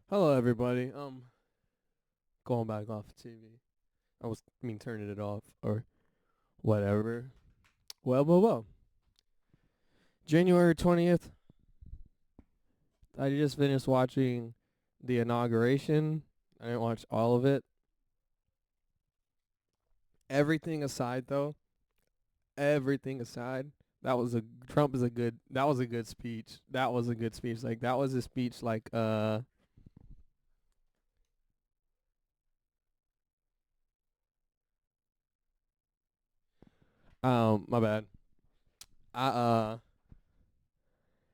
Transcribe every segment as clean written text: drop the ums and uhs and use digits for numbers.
Hello, everybody. Going back off the TV. Turning it off or whatever. Well. January 20th, I just finished watching the inauguration. I didn't watch all of it. Everything aside, though, everything aside, that was a Trump is a good. That was a good speech. That was a good speech. Like that was a speech. My bad. I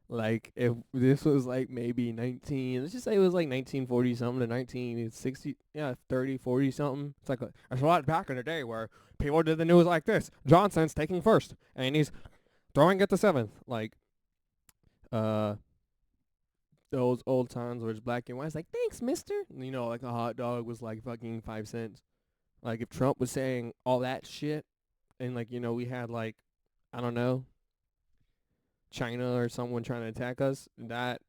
Like if this was like maybe 19, let's just say it was like 1940 something to 1960, yeah, 30, 40 something. It's a lot back in the day where people did the news like this. Johnson's taking first and he's throwing it to seventh. Uh, those old times where it's black and white. It's like, thanks, mister. Like a hot dog was like fucking 5 cents. Like if Trump was saying all that shit and we had I don't know, China or someone trying to attack us, that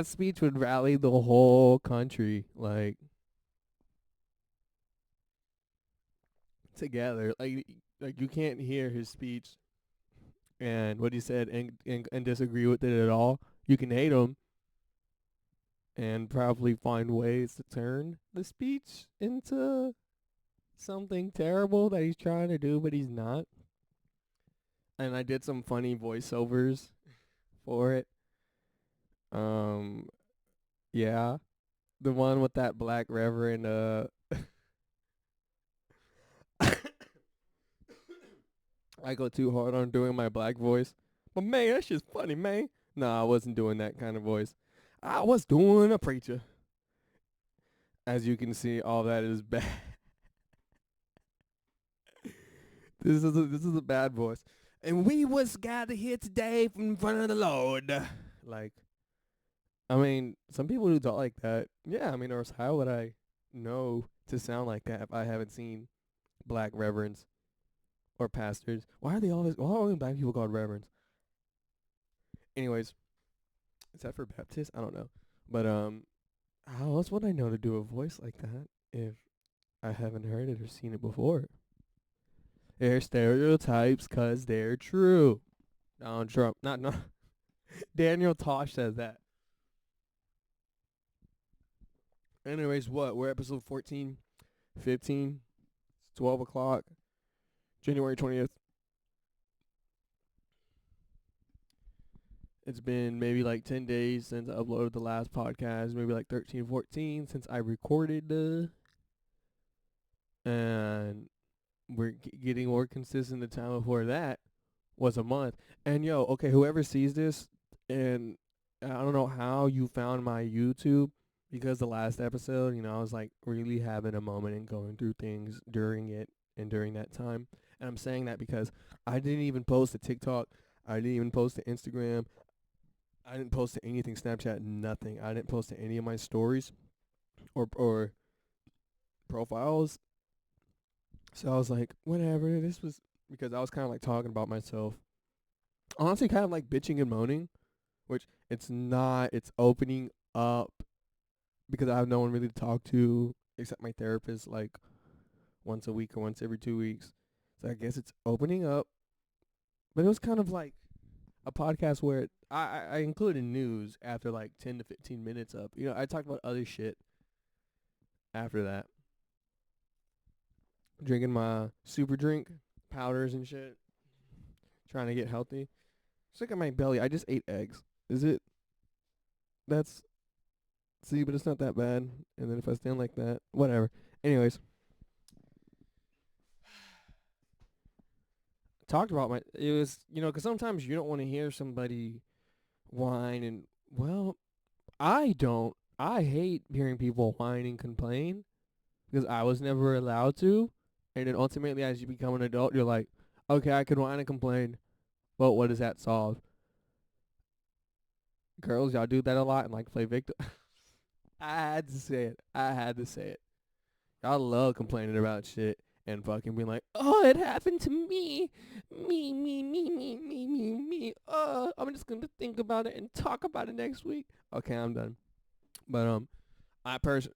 speech would rally the whole country together. Like you can't hear his speech and what he said and disagree with it at all. You can hate him and probably find ways to turn the speech into something terrible that he's trying to do, but he's not. And I did some funny voiceovers for it. Um, yeah, the one with that black reverend. I go too hard on doing my black voice, but man, that's just funny, man. No, I wasn't doing that kind of voice. I was doing a preacher. As you can see, all that is bad. This is a bad voice. And we was gathered here today in front of the Lord. Like, some people do talk like that. Yeah, or else how would I know to sound like that if I haven't seen black reverends or pastors? Why are only black people called reverends? Anyways, is that for Baptist? I don't know. But how else would I know to do a voice like that if I haven't heard it or seen it before? They're stereotypes 'cause they're true. Donald Trump, not no. Daniel Tosh says that. Anyways, what? We're episode 14, 15. It's 12 o'clock, January 20th. It's been maybe like 10 days since I uploaded the last podcast, maybe like 13, 14 since I recorded and we're getting more consistent. The time before that was a month. And yo, okay, whoever sees this, and I don't know how you found my YouTube, because the last episode, I was like really having a moment and going through things during it and during that time. And I'm saying that because I didn't even post to TikTok. I didn't even post to Instagram. I didn't post to anything, Snapchat, nothing. I didn't post to any of my stories or profiles. So I was like, whatever. This was because I was kind of like talking about myself. Honestly, kind of like bitching and moaning, which it's not. It's opening up because I have no one really to talk to except my therapist, like once a week or once every 2 weeks. So I guess it's opening up. But it was kind of like a podcast where I included news after like 10 to 15 minutes up. I talked about other shit after that. Drinking my super drink, powders and shit, trying to get healthy. Just look at my belly. I just ate eggs. Is it? That's. See, but it's not that bad. And then if I stand like that, whatever. Anyways, talked about it was, 'cause sometimes you don't want to hear somebody whine and, well, I don't. I hate hearing people whine and complain because I was never allowed to. And then ultimately, as you become an adult, you're like, okay, I can whine and complain, but what does that solve? Girls, y'all do that a lot and like play victim. I had to say it. I had to say it. Y'all love complaining about shit and fucking being like, oh, it happened to me. Me. I'm just going to think about it and talk about it next week. Okay, I'm done. But I pers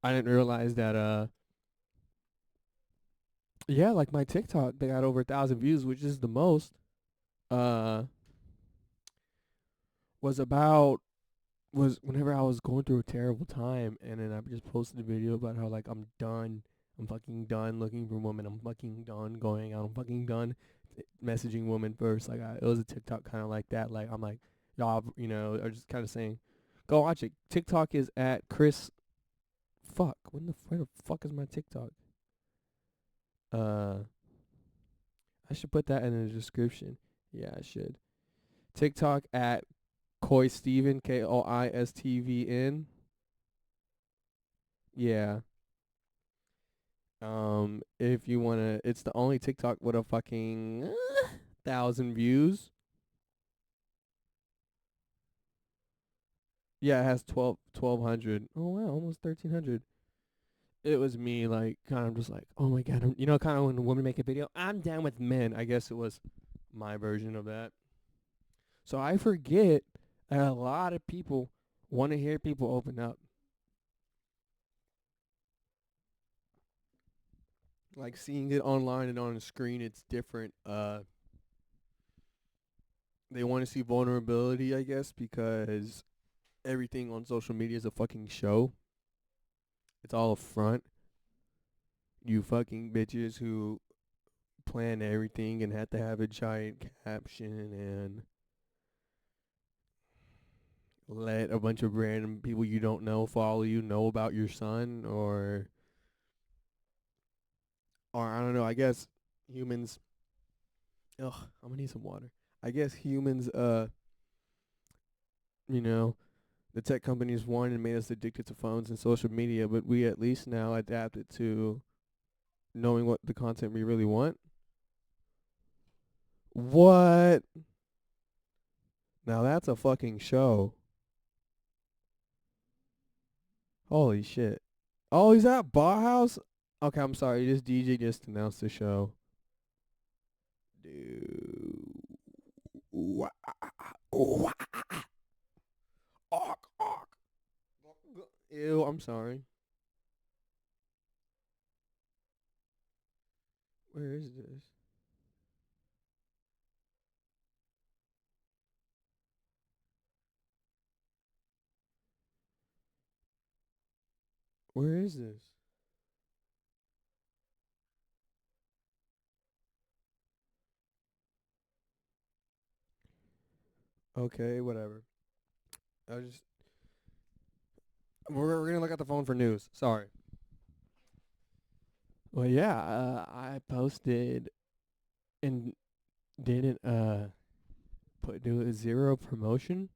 I didn't realize that yeah, like my TikTok, they got over 1,000 views, which is the most. Uh, was about was whenever I was going through a terrible time, and then I just posted a video about how like I'm done. I'm fucking done looking for women. I'm fucking done going out. I'm fucking done messaging women first. Like it was a TikTok kind of like that. Like I'm like y'all, are just kind of saying, go watch it. TikTok is at Kris. Fuck, where the fuck is my TikTok? Uh, I should put that in the description. Yeah, I should. TikTok at Koi Steven, KOISTVN. Yeah. If you wanna, it's the only TikTok with a fucking 1,000 views. Yeah, it has 1,200. Oh wow, almost 1,300. It was me, like, kind of just like, oh my god, kind of when a woman make a video, I'm down with men. I guess it was my version of that. So I forget that a lot of people want to hear people open up. Like seeing it online and on the screen, it's different. They want to see vulnerability, I guess, because everything on social media is a fucking show. It's all a front. You fucking bitches who plan everything and have to have a giant caption and let a bunch of random people you don't know know about your son, or I don't know, I guess humans. Ugh, I'm gonna need some water. I guess humans, you know, the tech companies won and made us addicted to phones and social media, but we at least now adapted to knowing what the content we really want. What? Now that's a fucking show. Holy shit. Oh, he's at Bauhaus? Okay, I'm sorry. This DJ just announced the show. Dude. Ew, I'm sorry. Where is this? Where is this? Okay, whatever. I just we're gonna look at the phone for news. Sorry. Well, yeah, I posted and didn't do a zero promotion,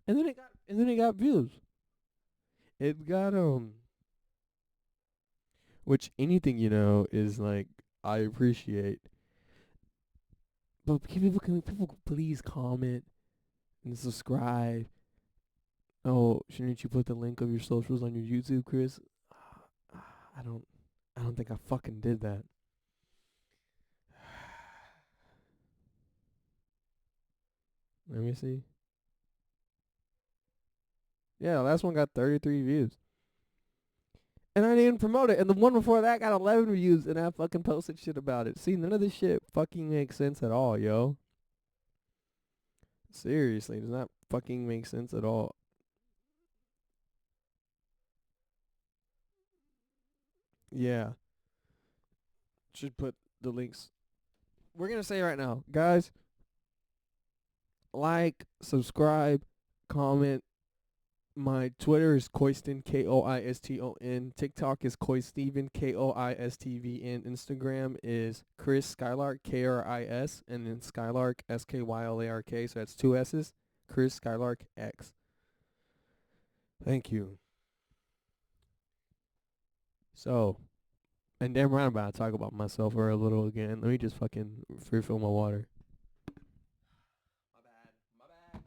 and then it got views. It got which anything is like I appreciate. But people please comment and subscribe. Oh, shouldn't you put the link of your socials on your YouTube, Kris? I don't I don't think I fucking did that. Let me see. Yeah, the last one got 33 views. And I didn't promote it. And the one before that got 11 views, and I fucking posted shit about it. See, none of this shit fucking makes sense at all, yo. Seriously, does not fucking make sense at all. Yeah, should put the links. We're gonna say right now, guys, like, subscribe, comment. My Twitter is Koiston, Koiston. TikTok is Koisteven, Koistven. Instagram is Kris Skylark, Kris, and then Skylark, Skylark. So that's two S's. Kris Skylark X. Thank you. So, and then we're about to talk about myself for a little again. Let me just fucking refill my water. My bad. My bad.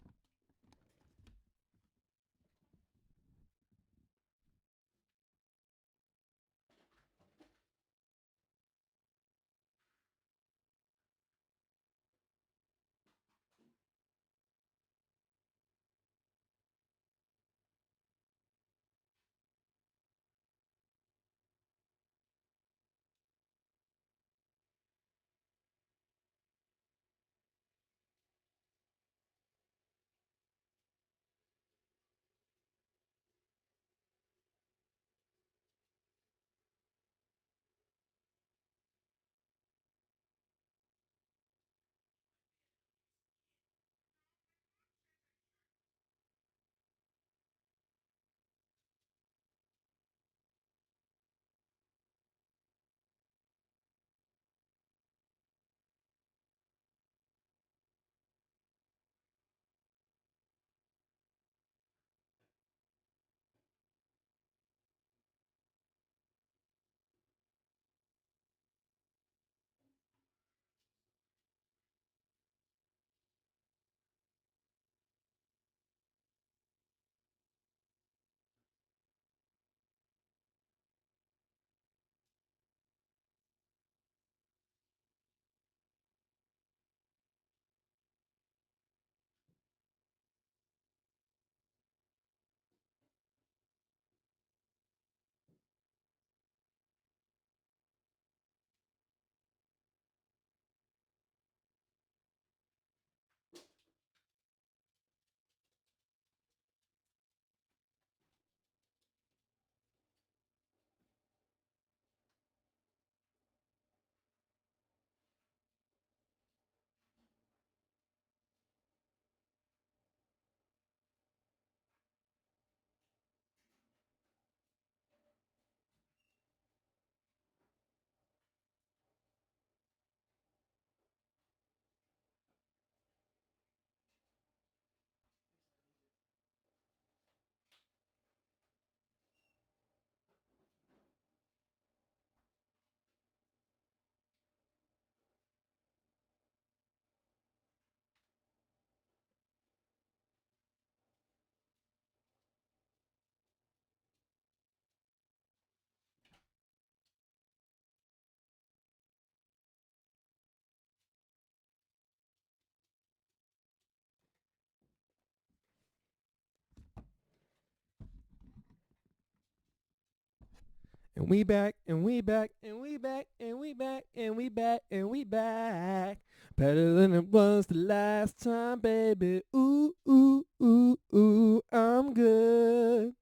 And we back, and we back, and we back, and we back, and we back, and we back. Better than it was the last time, baby. Ooh, ooh, ooh, ooh, I'm good.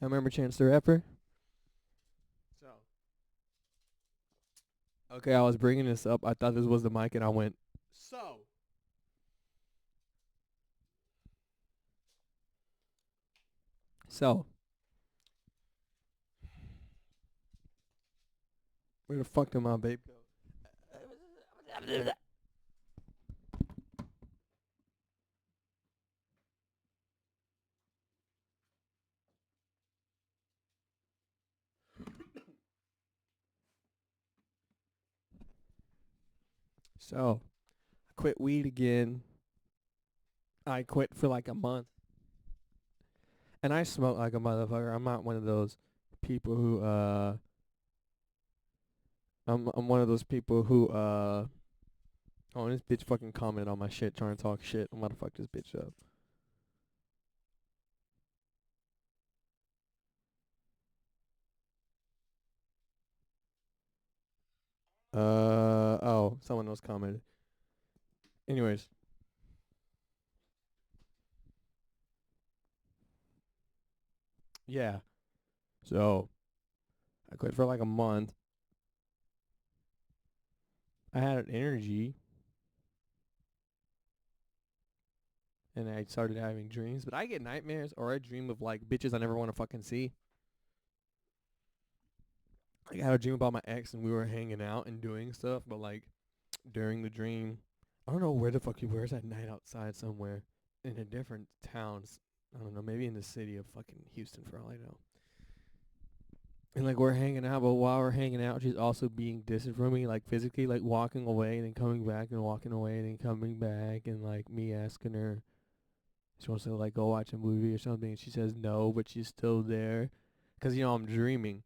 I remember Chance the Rapper. So, okay, I was bringing this up. I thought this was the mic, and I went, so. So, where the fuck did my babe go? So, I quit weed again. I quit for like a month. And I smoke like a motherfucker. I'm not one of those people who I'm one of those people who oh, this bitch fucking commented on my shit trying to talk shit. I'm gonna fuck this bitch up. Oh, someone else commented. Anyways, yeah. So I quit for like a month. I had an energy and I started having dreams, but I get nightmares or I dream of like bitches I never want to fucking see. Like I had a dream about my ex and we were hanging out and doing stuff, but like during the dream, I don't know where the fuck he was at night outside somewhere in a different town. I don't know, maybe in the city of fucking Houston for all I know. And like we're hanging out, but while we're hanging out, she's also being distant from me, like physically, like walking away and then coming back and walking away and then coming back, and like me asking her, she wants to like go watch a movie or something, and she says no, but she's still there, cause you know I'm dreaming,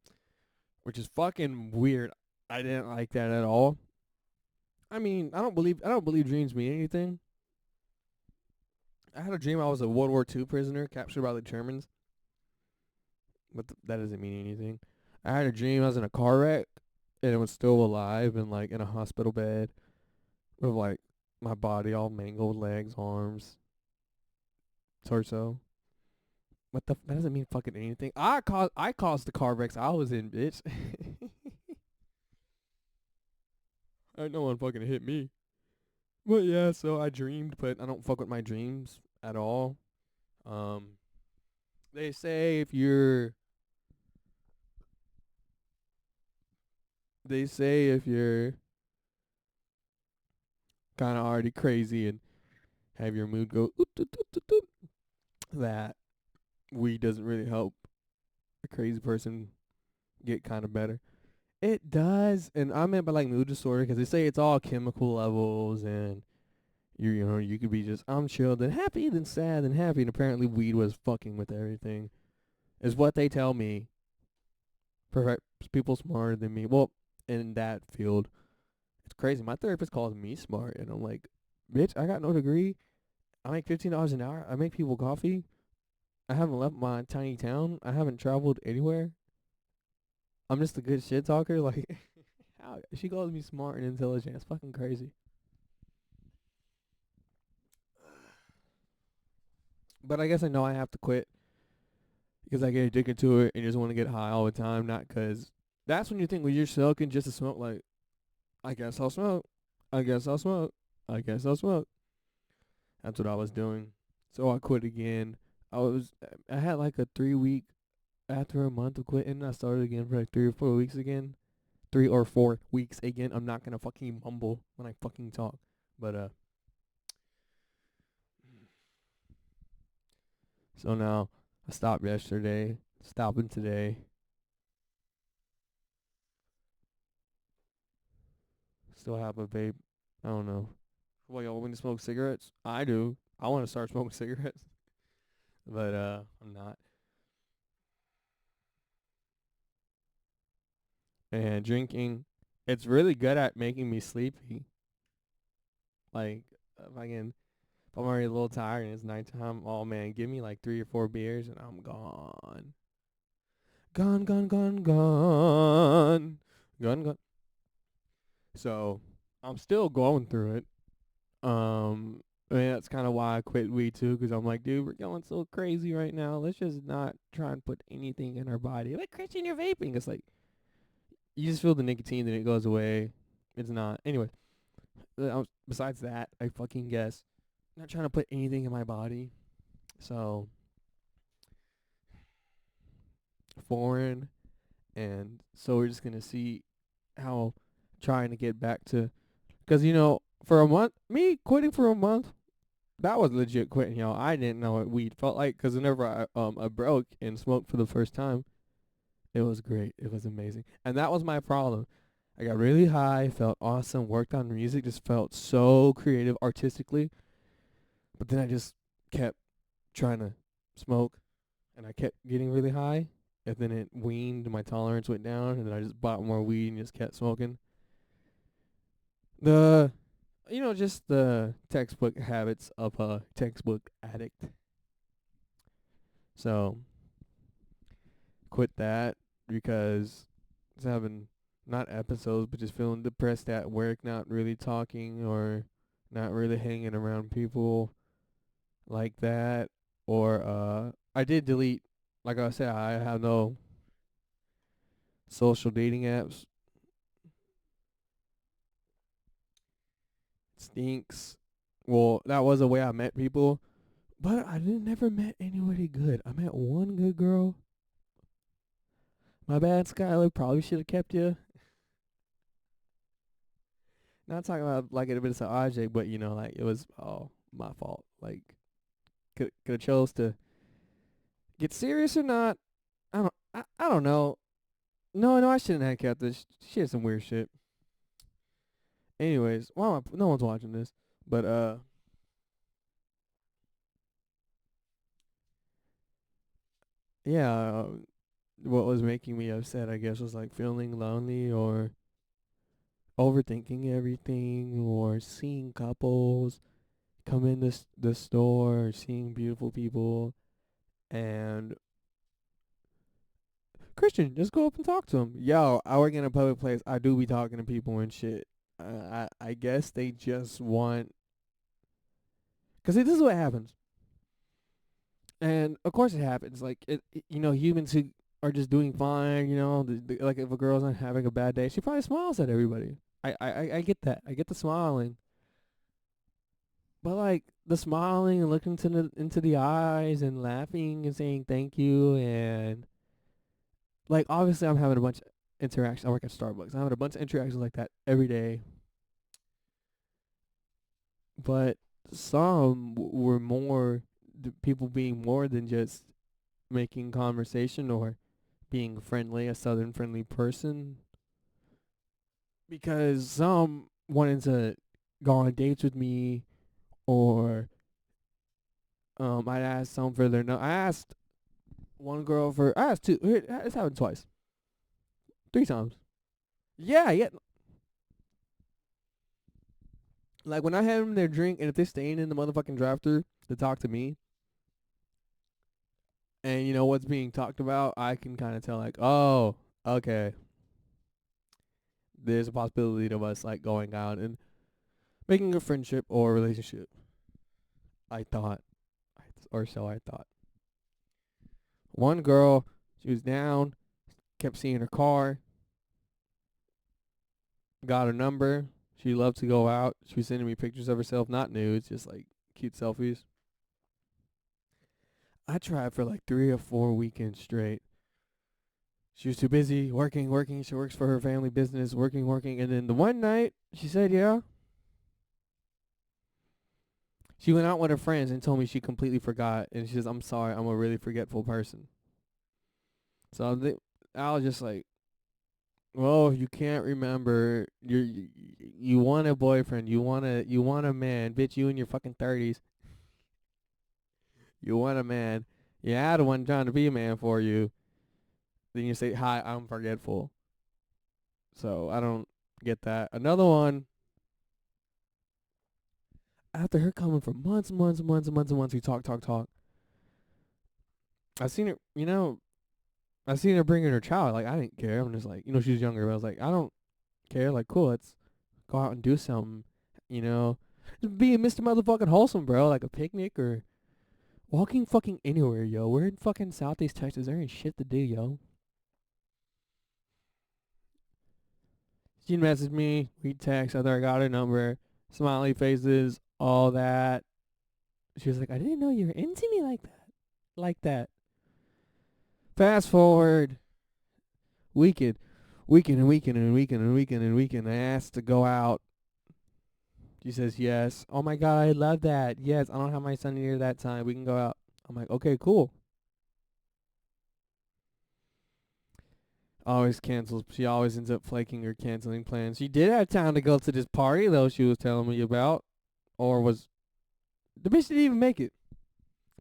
which is fucking weird. I didn't like that at all. I mean, I don't believe dreams mean anything. I had a dream I was a World War II prisoner captured by the Germans, but that doesn't mean anything. I had a dream I was in a car wreck and it was still alive and like in a hospital bed with like my body all mangled, legs, arms, torso. That doesn't mean fucking anything. I caused the car wrecks I was in, bitch. No one fucking hit me. But yeah, so I dreamed, but I don't fuck with my dreams at all. Um, they say if you're they say if you're kind of already crazy and have your mood go oot, oot, oot, oot, oot, that weed doesn't really help a crazy person get kind of better. It does, and I meant by like mood disorder because they say it's all chemical levels, and you could be just I'm chill then happy then sad then happy, and apparently weed was fucking with everything, is what they tell me. Perhaps people smarter than me, well, in that field, it's crazy. My therapist calls me smart, and I'm like, bitch, I got no degree. I make $15 an hour. I make people coffee. I haven't left my tiny town. I haven't traveled anywhere. I'm just a good shit talker. Like, how she calls me smart and intelligent. It's fucking crazy. But I guess I know I have to quit because I get addicted to it and just want to get high all the time. Not because that's when you think when you're smoking just to smoke. Like, I guess I'll smoke. I guess I'll smoke. I guess I'll smoke. That's what I was doing. So I quit again. I had like a 3 week after a month of quitting. I started again for like 3 or 4 weeks again. 3 or 4 weeks again. I'm not gonna fucking mumble when I fucking talk. But so now I stopped yesterday, stopping today. Still have a vape. I don't know. Well, y'all want me to smoke cigarettes? I do. I want to start smoking cigarettes, but I'm not. And drinking, it's really good at making me sleepy. Like if I'm already a little tired and it's nighttime, oh man, give me like 3 or 4 beers and I'm gone. Gone, gone, gone, gone. Gone, gone. So I'm still going through it. I mean, that's kind of why I quit weed too, because I'm like, dude, we're going so crazy right now. Let's just not try and put anything in our body. Like, Christian, you're vaping. It's like, you just feel the nicotine, then it goes away. It's not. Anyway, besides that, I fucking guess. I'm not trying to put anything in my body. So, foreign. And so we're just going to see how trying to get back to. Because, for a month, me quitting for a month, that was legit quitting, y'all. I didn't know what weed felt like, because whenever I broke and smoked for the first time, it was great. It was amazing. And that was my problem. I got really high, felt awesome, worked on music, just felt so creative artistically. But then I just kept trying to smoke, and I kept getting really high, and then it weaned, my tolerance went down, and then I just bought more weed and just kept smoking. The just the textbook habits of a textbook addict. So quit that because it's having not episodes, but just feeling depressed at work, not really talking or not really hanging around people like that. Or I did delete, like I said, I have no social dating apps. Stinks. Well, that was the way I met people. But I didn't never met anybody good. I met one good girl. My bad, Skylark. Probably should have kept you. Not talking about like it was an object, but like it was my fault. Like could have chose to get serious or not. I don't know. No, I shouldn't have kept this. She had some weird shit. Anyways, no one's watching this, but yeah. What was making me upset, I guess, was like feeling lonely or overthinking everything or seeing couples come in the store or seeing beautiful people and Christian, just go up and talk to them. Yo, I work in a public place. I do be talking to people and shit. I guess they just want, cause this is what happens, and of course it happens. Like humans who are just doing fine. Like if a girl's not having a bad day, she probably smiles at everybody. I get that. I get the smiling, but like the smiling and looking into the eyes and laughing and saying thank you and like obviously I'm having a bunch of interactions. I work at Starbucks. I'm having a bunch of interactions like that every day. But some were more people being more than just making conversation or being friendly, a southern friendly person. Because some wanted to go on dates with me or I'd ask some for their I asked one girl for I asked two. It's happened twice. 3 times. Yeah, yeah. Like when I have them their drink, and if they're staying in the motherfucking drive-thru to talk to me, and you know what's being talked about, I can kind of tell like, oh, okay, there's a possibility of us like going out and making a friendship or a relationship. I thought, or so I thought. One girl, she was down, kept seeing her car, got her number. She loved to go out. She was sending me pictures of herself, not nudes, just like cute selfies. I tried for like 3 or 4 weekends straight. She was too busy working. She works for her family business, working. And then the one night, she said, yeah. She went out with her friends and told me she completely forgot. And she says, I'm sorry, I'm a really forgetful person. So I was just like, well, you can't remember. You want a boyfriend. You want a man. Bitch, you in your fucking 30s. You want a man. You had one trying to be a man for you. Then you say, hi, I'm forgetful. So I don't get that. Another one, after her coming for months, we talk. I seen her, I seen her bringing her child. Like, I didn't care. I'm just like, she was younger, but I was like, I don't care. Like, cool, let's go out and do something. You know, just being Mr. Motherfucking Wholesome, bro. Like a picnic or walking fucking anywhere, yo. We're in fucking Southeast Texas. There ain't shit to do, yo. She messaged me. We text. After I got her number. Smiley faces. All that. She was like, I didn't know you were into me like that. Like that. Fast forward. Weekend. Weekend and weekend and weekend and weekend and weekend. I asked to go out. She says yes. Oh my god, I love that. Yes, I don't have my son here that time. We can go out. I'm like, okay, cool. Always cancels. She always ends up flaking or canceling plans. She did have time to go to this party though. She was telling me about, or was the bitch didn't even make it.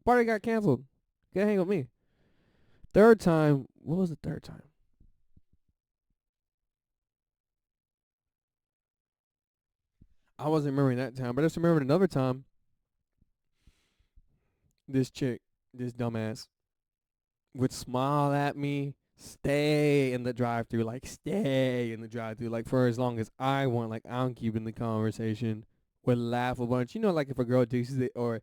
Party got canceled. Can't hang with me. Third time. What was the third time? I wasn't remembering that time, but I just remembered another time. This chick, this dumbass, would smile at me, stay in the drive-thru, like stay in the drive-thru, like for as long as I want, like I'm keeping the conversation. Would laugh a bunch, like if a girl deuces it, or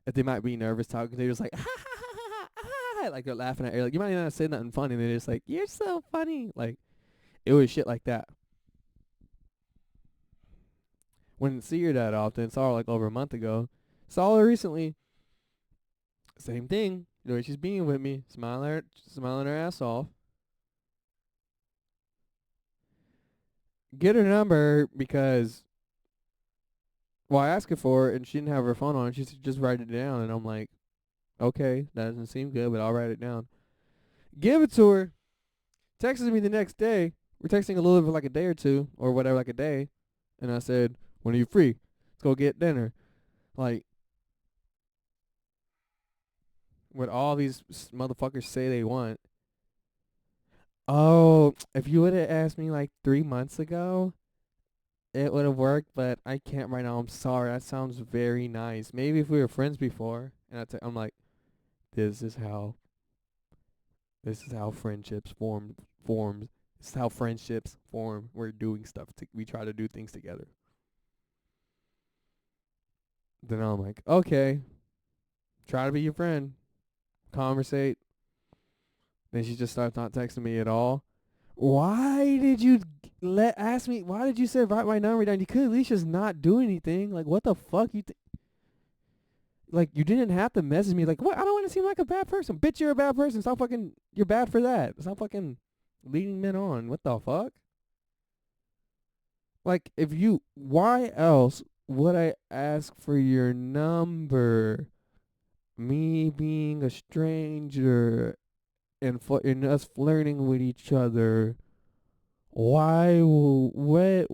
if they might be nervous talking, they're just like ha ha ha ha ha, ha, like they're laughing at her. Like you might not say nothing funny, and they're just like, "You're so funny." Like it was shit like that. Wouldn't see her that often. Saw her like over a month ago. Saw her recently. Same thing. The way she's being with me, smiling her ass off. Get her number because, well, I asked her for it and she didn't have her phone on. She said just write it down, and I'm like, okay, that doesn't seem good, but I'll write it down. Give it to her. Texted me the next day. We're texting a little bit for like a day or two or whatever, like a day, and I said, when are you free? Let's go get dinner. Like, what all these motherfuckers say they want. Oh, if you would have asked me like 3 months ago, it would have worked, but I can't right now. I'm sorry. That sounds very nice. Maybe if we were friends before, and I'm like, this is how friendships form. This is how friendships form. We're doing stuff. We try to do things together. Then I'm like, okay, try to be your friend, conversate. Then she just starts not texting me at all. Why did you ask me? Why did you say write my number down? You could at least just not do anything. Like what the fuck like you didn't have to message me. Like what? I don't want to seem like a bad person. Bitch, you're a bad person. Stop fucking. You're bad for that. Stop fucking leading men on. What the fuck? Like why else would I ask for your number? Me being a stranger and us flirting with each other. I wonder,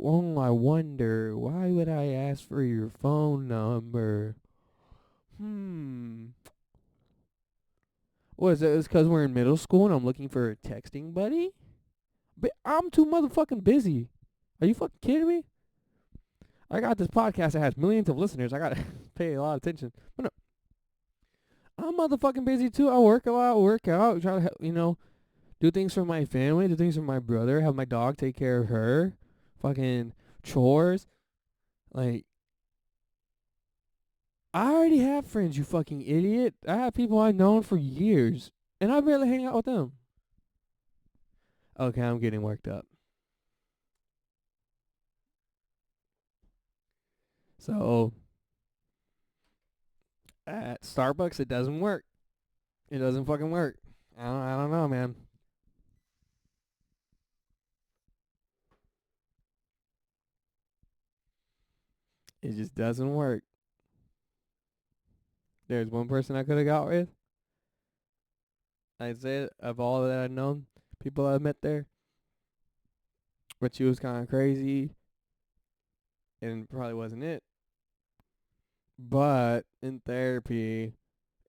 why would I ask for your phone number? What is it? It's because we're in middle school and I'm looking for a texting buddy? But I'm too motherfucking busy. Are you fucking kidding me? I got this podcast that has millions of listeners. I gotta pay a lot of attention. But no, I'm motherfucking busy too. I work a lot, work out, try to, do things for my family, do things for my brother, have my dog take care of her, fucking chores. Like, I already have friends, you fucking idiot. I have people I've known for years, and I barely hang out with them. Okay, I'm getting worked up. So, at Starbucks, it doesn't work. It doesn't fucking work. I don't know, man. It just doesn't work. There's one person I could have got with. I said, of all that I've known, people I've met there, but she was kind of crazy, and probably wasn't it. But in therapy,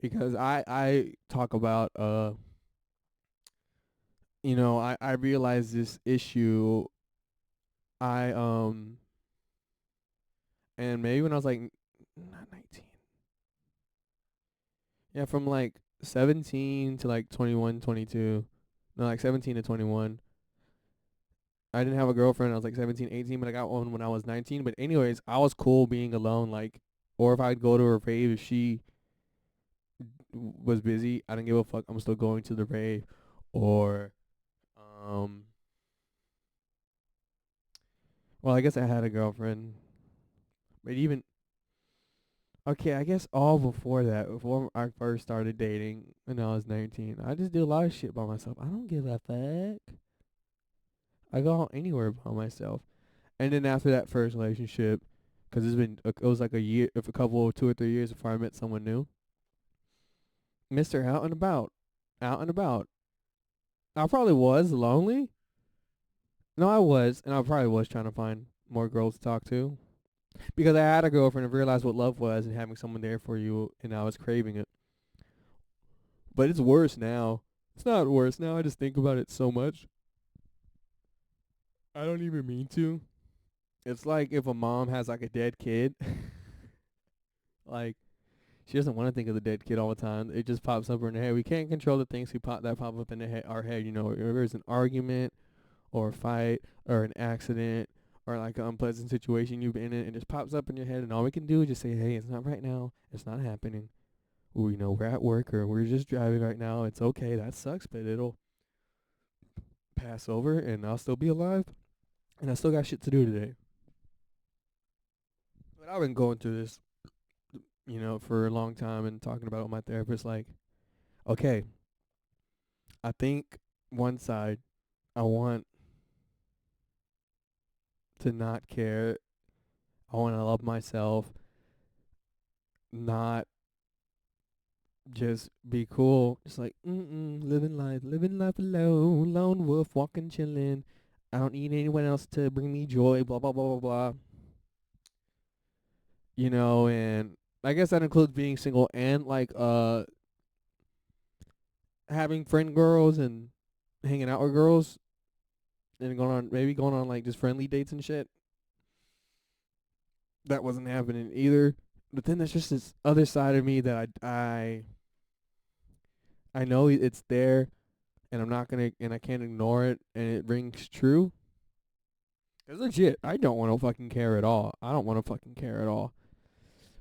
because I talk about I realized this issue. I and maybe when I was like not 19. Yeah, from like 17 to like 21, 22. No, like 17 to 21. I didn't have a girlfriend. I was like 17, 18, but I got one when I was 19. But anyways, I was cool being alone. Like, or if I'd go to a rave, if she was busy, I didn't give a fuck. I'm still going to the rave. Or, um, well, I guess I had a girlfriend. But even, okay, I guess all before that, before I first started dating when I was 19, I just did a lot of shit by myself. I don't give a fuck. I go anywhere by myself. And then after that first relationship, because it was like a year, if a couple, 2 or 3 years before I met someone new. Mister out and about, out and about. I probably was lonely. No, I was, and I probably was trying to find more girls to talk to because I had a girlfriend and realized what love was and having someone there for you, and I was craving it. But it's worse now. It's not worse now. I just think about it so much. I don't even mean to. It's like if a mom has like a dead kid, like she doesn't want to think of the dead kid all the time. It just pops up in her head. We can't control the things that pop up in our head. You know, if there's an argument or a fight or an accident or like an unpleasant situation you've been in, it just pops up in your head, and all we can do is just say, "Hey, it's not right now. It's not happening. We know we're at work or we're just driving right now. It's okay. That sucks, but it'll pass over, and I'll still be alive, and I still got shit to do today." But I've been going through this, for a long time and talking about it with my therapist. Like, okay, I think one side, I want to not care. I want to love myself, not just be cool. Just like, living life alone, lone wolf, walking, chilling. I don't need anyone else to bring me joy, blah, blah, blah, blah, blah. And I guess that includes being single and like having friend girls and hanging out with girls and going on like just friendly dates and shit. That wasn't happening either. But then there's just this other side of me that I know it's there, and I can't ignore it, and it rings true. Cause legit, I don't want to fucking care at all. I don't want to fucking care at all.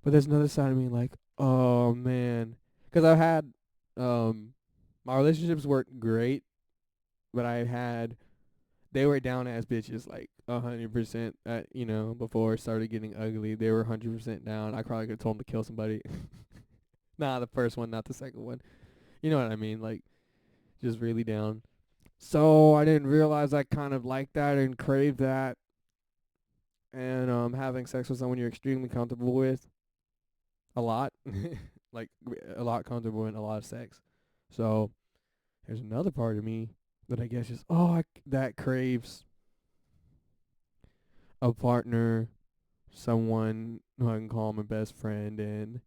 But there's another side of me like, oh man, because I've had, my relationships weren't great, but they were down as bitches like 100%. Before it started getting ugly, they were 100% down. I probably could have told them to kill somebody. Nah, the first one, not the second one. You know what I mean? Like, just really down. So I didn't realize I kind of liked that and craved that. And having sex with someone you're extremely comfortable with, a lot, like a lot comfortable in a lot of sex. So there's another part of me that I guess is that craves a partner, someone who I can call my best friend, and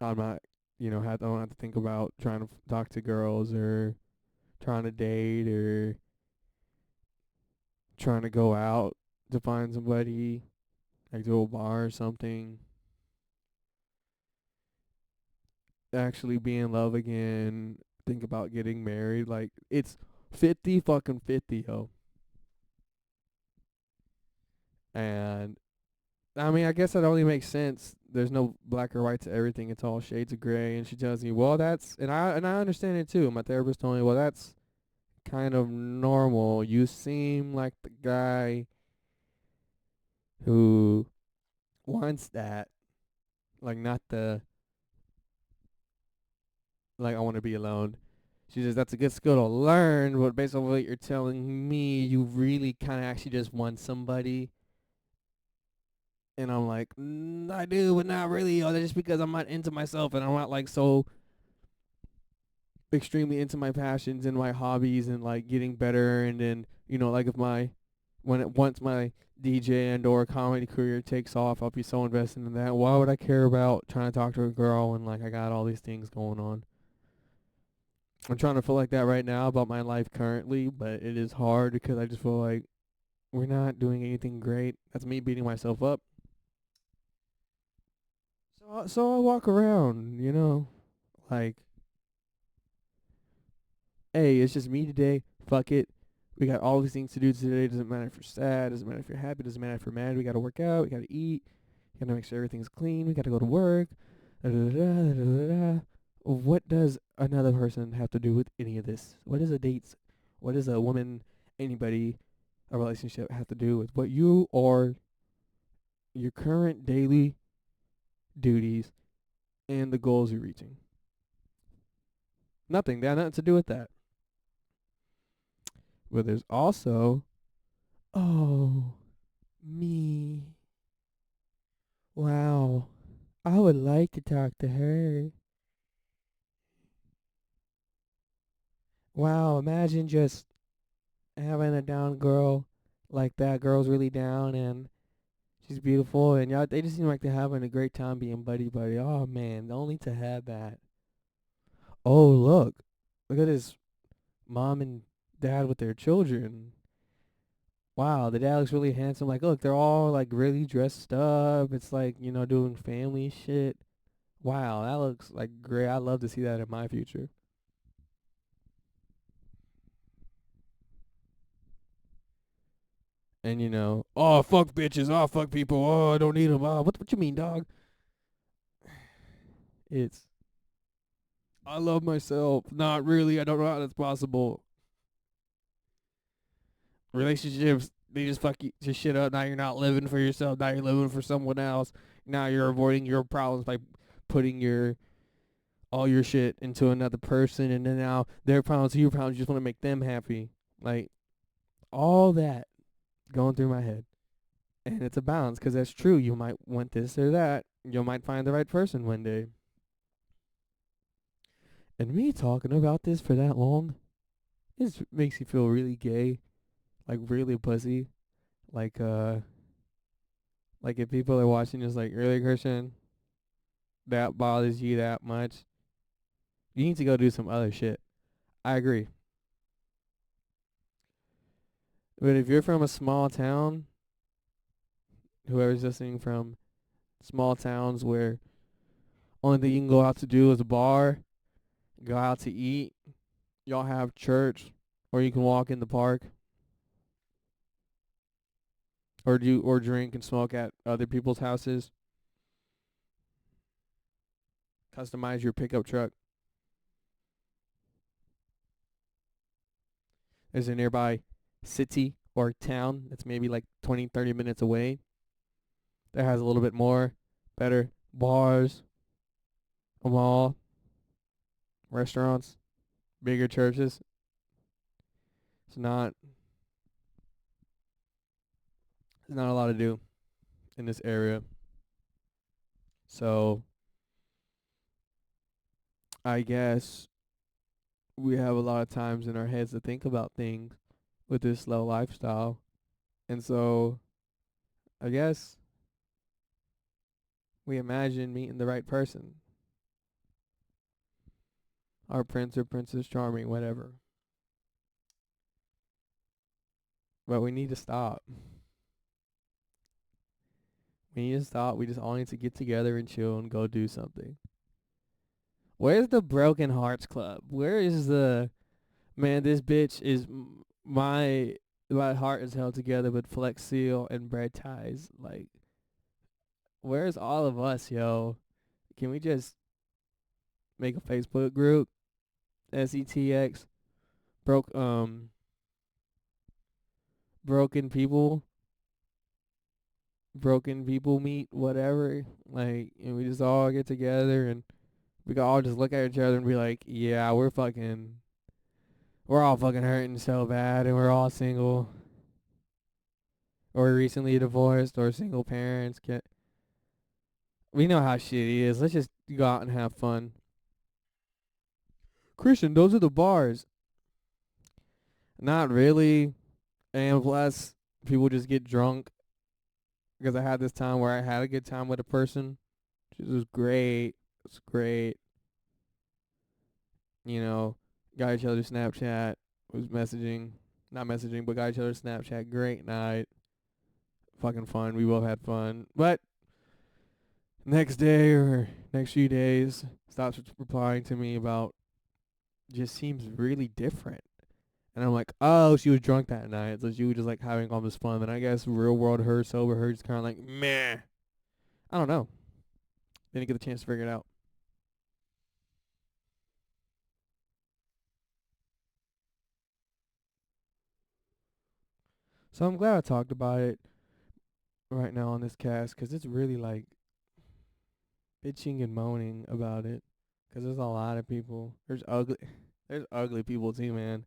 I'm not, I don't have to think about trying to talk to girls or trying to date or trying to go out to find somebody, like to a bar or something. Actually be in love again, think about getting married. Like, it's 50 fucking 50, yo. And I mean, I guess that only makes sense. There's no black or white to everything. It's all shades of gray. And she tells me, well, and I understand it too. My therapist told me, well, that's kind of normal. You seem like the guy who wants that. Like, not the, like, I want to be alone. She says, that's a good skill to learn, but based on what you're telling me, you really kind of actually just want somebody. And I'm like, I do, but not really. Or just because I'm not into myself and I'm not like so extremely into my passions and my hobbies and like getting better. And then, like once my DJ and or comedy career takes off, I'll be so invested in that. Why would I care about trying to talk to a girl when like I got all these things going on? I'm trying to feel like that right now about my life currently, but it is hard because I just feel like we're not doing anything great. That's me beating myself up. So I walk around, like hey, it's just me today. Fuck it. We got all these things to do today. Doesn't matter if you're sad. Doesn't matter if you're happy. Doesn't matter if you're mad. We got to work out. We got to eat. We got to make sure everything's clean. We got to go to work. Da, da, da, da, da, da, da. What does another person have to do with any of this? What does a date? What does a woman, anybody, a relationship have to do with what you or your current daily duties and the goals you're reaching? Nothing. That had nothing to do with that. But there's also, oh, me. Wow. I would like to talk to her. Wow, imagine just having a down girl like that. Girl's really down and she's beautiful and y'all they just seem like they're having a great time being buddy buddy. Oh man, only to have that. Oh look. Look at this mom and dad with their children. Wow, the dad looks really handsome. Like look, they're all like really dressed up. It's like, doing family shit. Wow, that looks like great. I'd love to see that in my future. And oh fuck bitches, oh fuck people, oh I don't need them. Oh, what you mean, dog? It's I love myself. Not really. I don't know how that's possible. Relationships, they just fuck you, just shit up. Now you're not living for yourself. Now you're living for someone else. Now you're avoiding your problems by putting your all your shit into another person, and then now their problems, your problems, you just want to make them happy. Like all that going through my head. And it's a balance because that's true. You might want this or that. You might find the right person one day. And me talking about this for that long, it makes you feel really gay, like really pussy. Like like if people are watching this, like really Christian, that bothers you that much, you need to go do some other shit. I agree. But if you're from a small town, whoever's listening from small towns where only thing you can go out to do is a bar, go out to eat, y'all have church, or you can walk in the park, or drink and smoke at other people's houses. Customize your pickup truck. There's a nearby city or town that's maybe like 20, 30 minutes away that has a little bit more better bars, a mall, restaurants, bigger churches. It's not there's not a lot to do in this area. So I guess we have a lot of times in our heads to think about things with this slow lifestyle. And so I guess we imagine meeting the right person. Our prince or princess charming, whatever. But we need to stop. We need to stop. We just all need to get together and chill and go do something. Where's the Broken Hearts Club? Where is the man? This bitch is my heart is held together with Flex Seal and bread ties. Like, where's all of us, yo? Can we just make a Facebook group? SETX broke broken people meet whatever. Like, and we just all get together and we can all just look at each other and be like, yeah, we're all fucking hurting so bad and we're all single or recently divorced or single parents. We know how shitty it is. Let's just go out and have fun. Christian, those are the bars. Not really. And plus, people just get drunk. Because I had this time where I had a good time with a person. It was great. It was great. Got each other Snapchat. Was messaging. Not messaging, but got each other Snapchat. Great night. Fucking fun. We both had fun. But next day or next few days, stops replying to me about just seems really different. And I'm like, oh, she was drunk that night, so she was just like having all this fun. And I guess real world her, sober her, just kind of like meh. I don't know. Didn't get the chance to figure it out. So I'm glad I talked about it right now on this cast because it's really like bitching and moaning about it. Because there's a lot of people. There's ugly people too, man,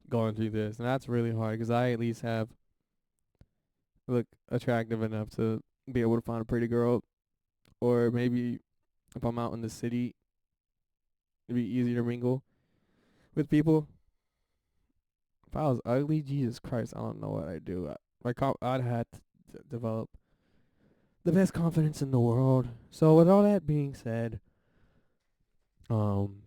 going through this, and that's really hard. Because I at least look attractive enough to be able to find a pretty girl, or maybe if I'm out in the city, it'd be easier to mingle with people. If I was ugly, Jesus Christ, I don't know what I'd do. I'd have to develop the best confidence in the world. So with all that being said, um,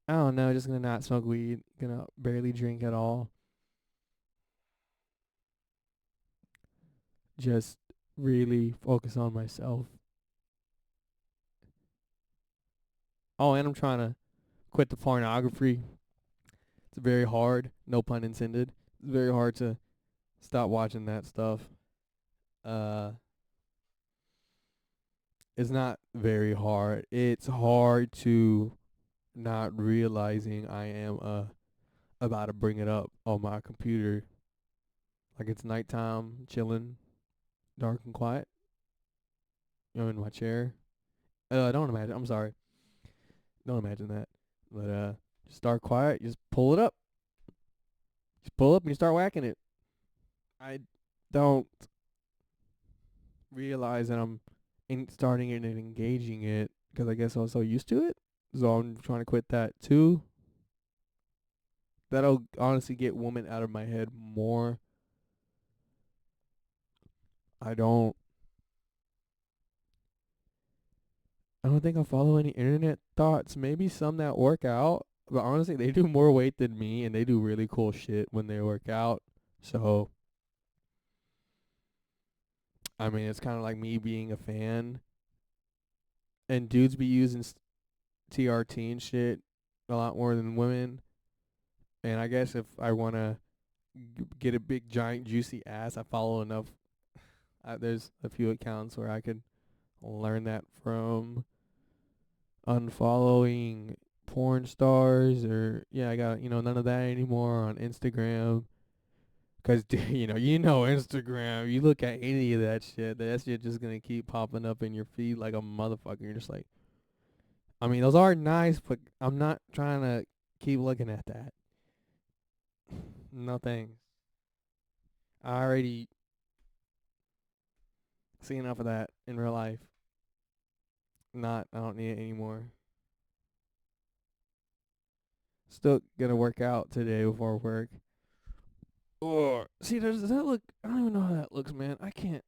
I don't know, just gonna not smoke weed, gonna barely drink at all, just really focus on myself. Oh, and I'm trying to quit the pornography. It's very hard, no pun intended. It's very hard to stop watching that stuff. Uh, it's not very hard. It's hard to not realizing I am about to bring it up on my computer. Like it's nighttime, chilling, dark and quiet. In my chair. Don't imagine. I'm sorry. Don't imagine that. But just start quiet. Just pull it up. Just pull up and you start whacking it. I don't realize that I'm starting it and engaging it because I guess I was so used to it. So I'm trying to quit that too. That'll honestly get women out of my head more. I don't. I don't think I follow any internet thoughts. Maybe some that work out, but honestly, they do more weight than me, and they do really cool shit when they work out. So I mean, it's kind of like me being a fan, and dudes be using TRT and shit a lot more than women. And I guess if I want to get a big, giant, juicy ass, I follow enough. There's a few accounts where I could learn that from. Unfollowing porn stars, or yeah, I got none of that anymore on Instagram. Cause Instagram. You look at any of that shit just gonna keep popping up in your feed like a motherfucker. You're just like, I mean, those are nice, but I'm not trying to keep looking at that. No thanks. I already see enough of that in real life. I don't need it anymore. Still gonna work out today before work. Or see, does that look? I don't even know how that looks, man. I can't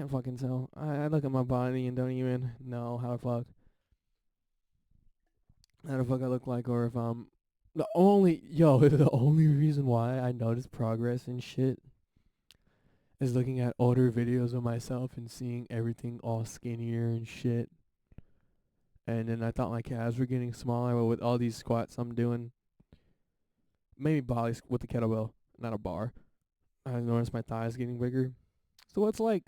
fucking tell. I look at my body and don't even know how the fuck I look like, or if I'm the only reason why I notice progress and shit is looking at older videos of myself and seeing everything all skinnier and shit. And then I thought my calves were getting smaller, but with all these squats I'm doing, maybe body with the kettlebell, not a bar. I noticed my thighs getting bigger. So it's like,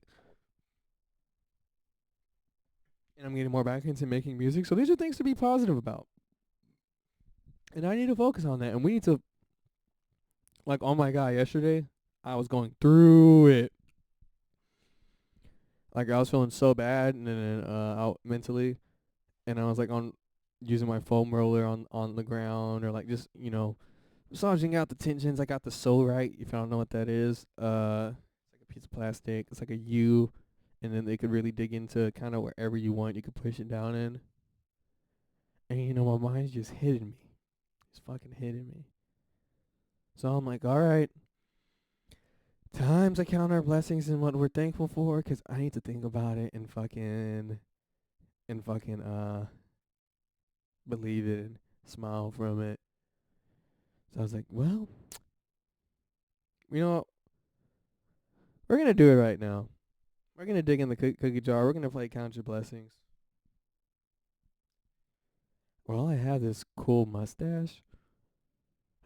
and I'm getting more back into making music. So these are things to be positive about. And I need to focus on that. And we need to, like on my guy yesterday, I was going through it. Like I was feeling so bad and then out mentally. And I was like on using my foam roller on the ground, or like just, massaging out the tensions. I got the Soul Right, if I don't know what that is. It's like a piece of plastic. It's like a U, and then they could really dig into kind of wherever you want. You could push it down in. And my mind's just hitting me. It's fucking hitting me. So I'm like, all right, times I count our blessings and what we're thankful for, 'cause I need to think about it and fucking believe it and smile from it. So I was like, well, you know what? We're gonna do it right now. We're gonna dig in the cookie jar. We're gonna play Count Your Blessings. Well, I have this cool mustache.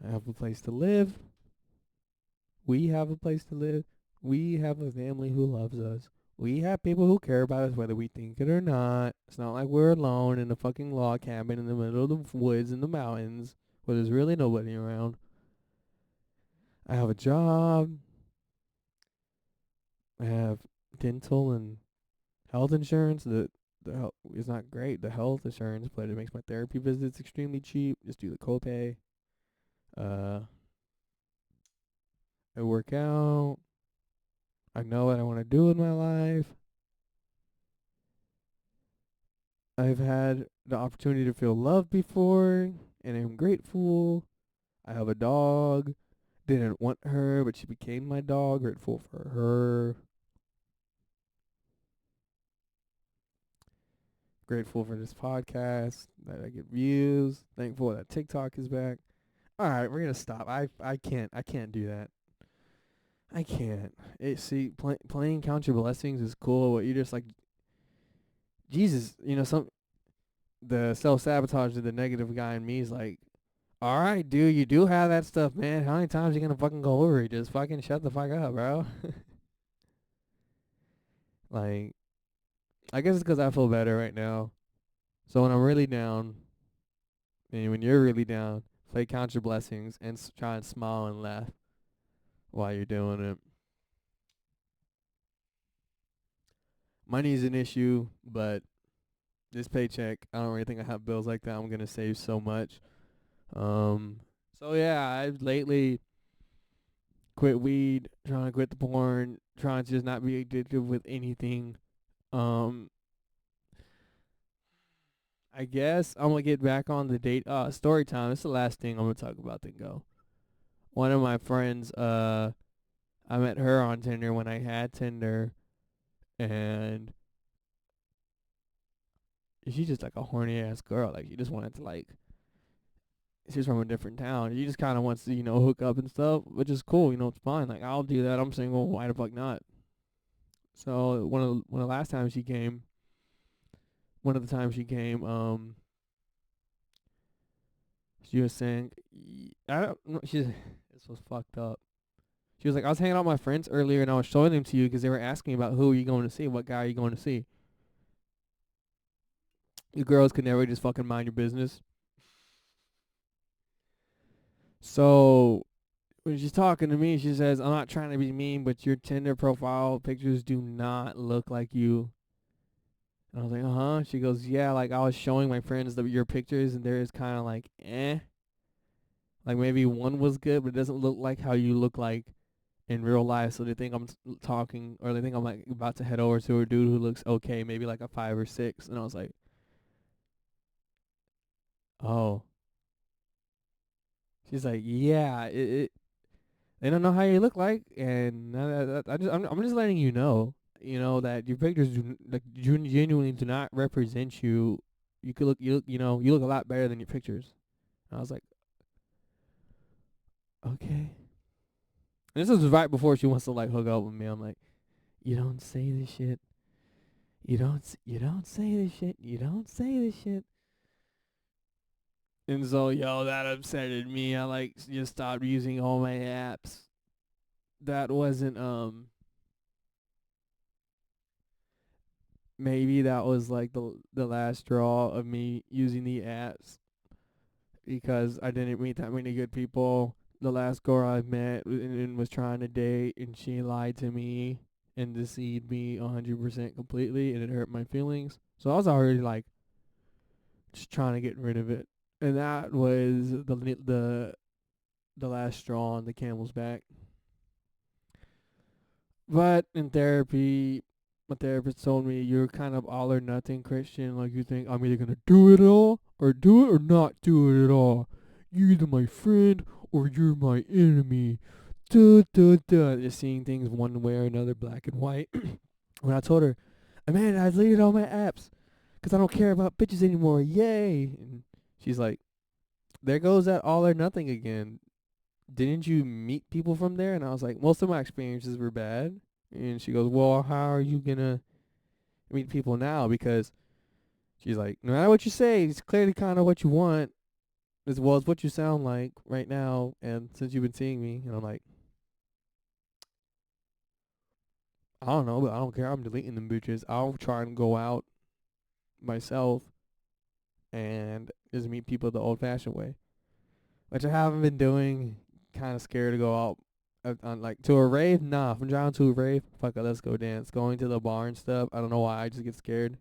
I have a place to live. We have a place to live. We have a family who loves us. We have people who care about us whether we think it or not. It's not like we're alone in a fucking log cabin in the middle of the woods in the mountains where there's really nobody around. I have a job. I have dental and health insurance. The health is not great, the health insurance, but it makes my therapy visits extremely cheap. Just do the copay. Uh, I work out. I know what I want to do in my life. I've had the opportunity to feel love before, and I'm grateful. I have a dog. Didn't want her, but she became my dog. Grateful for her. Grateful for this podcast that I get views. Thankful that TikTok is back. All right, we're gonna stop. I can't do that. I can't. Playing Count Your Blessings is cool. But you just like Jesus. The self sabotage of the negative guy in me is like, all right, dude, you do have that stuff, man. How many times you gonna fucking go over it? Just fucking shut the fuck up, bro. Like, I guess it's 'cause I feel better right now. So when I'm really down, and when you're really down, play Count Your Blessings and try and smile and laugh while you're doing it. Money's an issue, but this paycheck, I don't really think I have bills like that. I'm gonna save so much. Um, so yeah, I've lately quit weed, trying to quit the porn, trying to just not be addicted with anything. Um, I guess I'm gonna get back on the date. Story time. This is the last thing I'm gonna talk about. Then go. One of my friends. I met her on Tinder when I had Tinder, and she's just like a horny ass girl. Like she just wanted to like. She's from a different town. She just kind of wants to hook up and stuff, which is cool. It's fine. Like I'll do that. I'm single. Why the fuck not? So one of the last times she came, one of the times she came, she was saying, I don't know. This was fucked up. She was like, I was hanging out with my friends earlier and I was showing them to you because they were asking about who are you going to see, what guy are you going to see. You girls could never just fucking mind your business. So when she's talking to me, she says, I'm not trying to be mean, but your Tinder profile pictures do not look like you. And I was like, uh-huh. She goes, yeah, like I was showing my friends your pictures and they're just kind of like, eh. Like maybe one was good, but it doesn't look like how you look like in real life. So they think I'm talking, or they think I'm like about to head over to a dude who looks okay, maybe like a 5 or 6. And I was like, oh. She's like, yeah, they don't know how you look like, and I'm just letting you know, that your pictures like genuinely do not represent you. You look a lot better than your pictures. And I was like, okay. And this was right before she wants to like hook up with me. I'm like, you don't say this shit. You don't say this shit. You don't say this shit. And so, that upsetted me. I like just stopped using all my apps. That wasn't maybe that was like the last straw of me using the apps because I didn't meet that many good people. The last girl I met and was trying to date, and she lied to me and deceived me 100% completely, and it hurt my feelings. So I was already like just trying to get rid of it, and that was the last straw on the camel's back. But in therapy, my therapist told me you're kind of all or nothing Christian. Like you think I'm either gonna do it all or do it or not do it at all. You're either my friend or you're my enemy. Duh, duh, duh. Just seeing things one way or another, black and white. When I told her, man, I deleted all my apps because I don't care about bitches anymore. Yay! And she's like, there goes that all or nothing again. Didn't you meet people from there? And I was like, most of my experiences were bad. And she goes, well, how are you gonna meet people now? Because She's like, no matter what you say, it's clearly kind of what you want, as well as what you sound like right now, and since you've been seeing me. And I'm like, I don't know, but I don't care. I'm deleting them bitches. I'll try and go out myself and just meet people the old-fashioned way, which I haven't been doing. Kind of scared to go out on like to a rave. Nah, if I'm driving to a rave, fuck it, let's go dance. Going to the bar and stuff, I don't know why, I just get scared.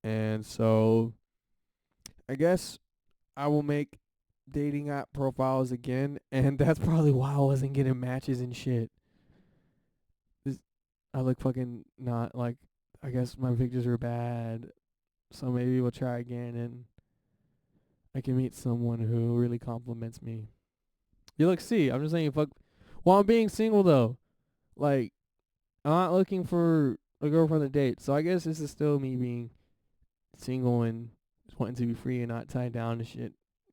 And so I guess I will make dating app profiles again, and that's probably why I wasn't getting matches and shit. I look fucking not like. I guess my pictures are bad, so maybe we'll try again, and I can meet someone who really compliments me. You look, see, I'm just saying, fuck. While I'm being single though, like I'm not looking for a girlfriend to date, so I guess this is still me being single and just wanting to be free and not tied down to shit.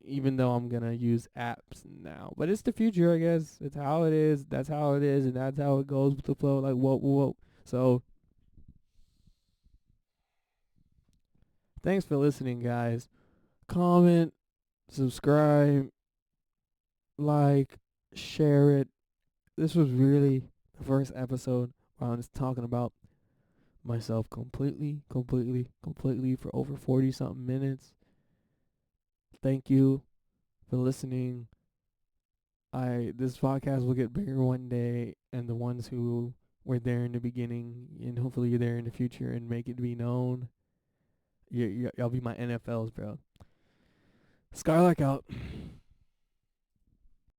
Even though I'm gonna use apps now, but it's the future, I guess. It's how it is. That's how it is, and that's how it goes with the flow. Like whoa, whoa, whoa. So thanks for listening, guys. Comment, subscribe, like, share it. This was really the first episode where I'm just talking about myself completely for over 40 something minutes. Thank you for listening. This podcast will get bigger one day, and the ones who were there in the beginning and hopefully you're there in the future and make it be known. Y'all be my NFLs, bro. Skylark out.